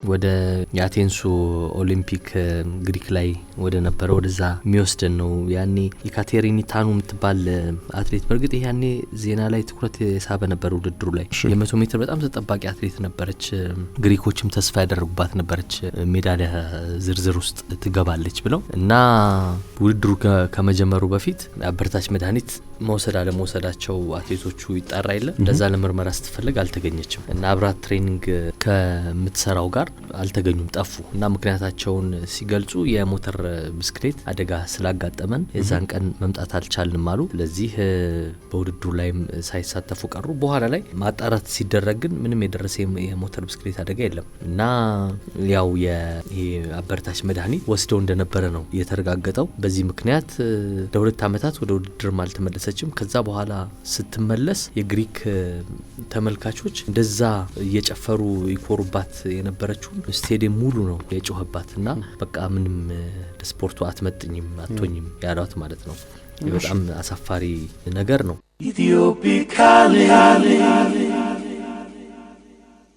ወደ የአቴንሱ ኦሊምፒክ ግሪክ ላይ ወደ ነበረው ወደዛ የሚወስደን ነው። ያኔ የካቴሪኒ ታኑ የምትባል አትሌት በርግጥ ያኔ ዜና ላይ ትኩረት የሳበ ነበር ውድድሩ ላይ የ100 ሜትር በጣም ተጠባቂ አትሌት ነበረች። ግሪኮችም ተስፋ ያደረጉባት ነበረች ሜዳሊያ ዝርዝር ውስጥ ትገባለች ብለው እና ውድድሩ ከመጀመሩ በፊት አበረታች መድኃኒት መውሰድ አለመውሰዳቸው አትሌቶቹ ይጣራ የለ እንደዛ ለምርመራ ስትፈልግ አልተገኘችም እና አብራት ትሬኒንግ ከምትሰራው ጋር አልተገኙም ጠፉ እና ምክንያታቸውን ሲገልጹ የሞተር ብስክሌት አደጋ ስላጋጠመን የዛን ቀን መምጣት አልቻልንም አሉ። ለዚህ በውድድሩ ላይም ሳይሳተፉ ቀሩ። በኋላ ላይ ማጣራት ሲደረግ ግን ምንም የደረሰ የሞተር ብስክሌት አደጋ የለም እና ያው የአበረታች መድኃኒት ወስደው እንደነበረ ነው የተረጋገጠው። በዚህ ምክንያት ለሁለት ዓመታት ወደ ውድድር አልተመለሰችም። ከዛ በኋላ ስትመለስ የግሪክ ተመልካቾች እንደዛ እየጨፈሩ ይኮሩባት የነበረችው ስቴዲየም ሙሉ ነው የጮህባትና በቃ ምንም ለስፖርቱ አትመጥኝም አትሆኝም ያሏት ማለት ነው። በጣም አሳፋሪ ነገር ነው። ኢትዮፒካሊ